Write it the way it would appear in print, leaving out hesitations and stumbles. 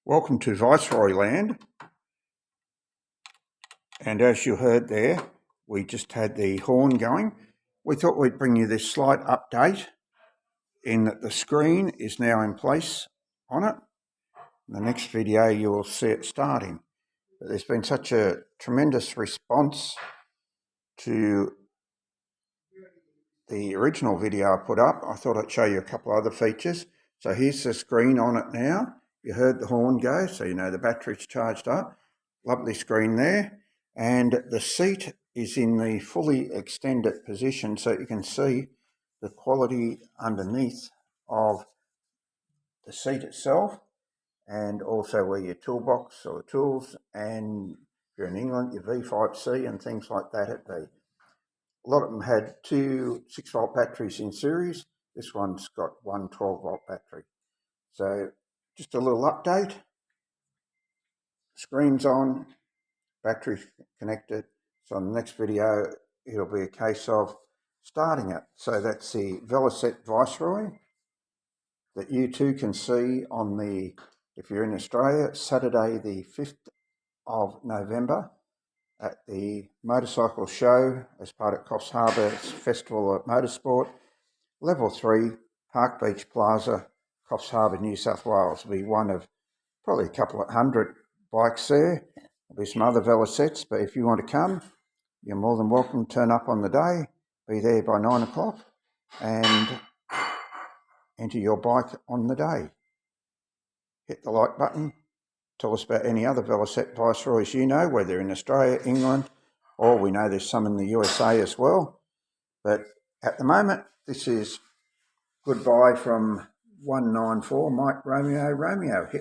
Welcome to Viceroy Land, and as you heard there, we just had the horn going. We thought we'd bring you this slight update in that the screen is now in place on it. In the next video you will see it starting. But there's been such a tremendous response to the original video I put up, I thought I'd show you a couple of other features. So here's the screen on it now. You heard the horn go, so you know the battery's charged up. Lovely screen there. And the seat is in the fully extended position, so you can see the quality underneath of the seat itself, and also where your toolbox or tools, and if you're in England, your V5C and things like that at the. A lot of them had two 6-volt batteries in series. This one's got one 12-volt battery. So just a little update. Screen's on, battery connected. So in the next video, it'll be a case of starting it. So that's the Velocette Viceroy that you too can see on the, if you're in Australia, Saturday the 5th of November at the motorcycle show as part of Coffs Festival of Motorsport, Level 3, Park Beach Plaza, Coffs Harbour, New South Wales. Will be one of probably a couple of hundred bikes there. There'll be some other Velocettes, but if you want to come, you're more than welcome to turn up on the day, be there by 9 o'clock and enter your bike on the day. Hit the like button. Tell us about any other Velocette Viceroys you know, whether in Australia, England, or we know there's some in the USA as well. But at the moment, this is goodbye from 194 Mike Romeo Romeo. Hit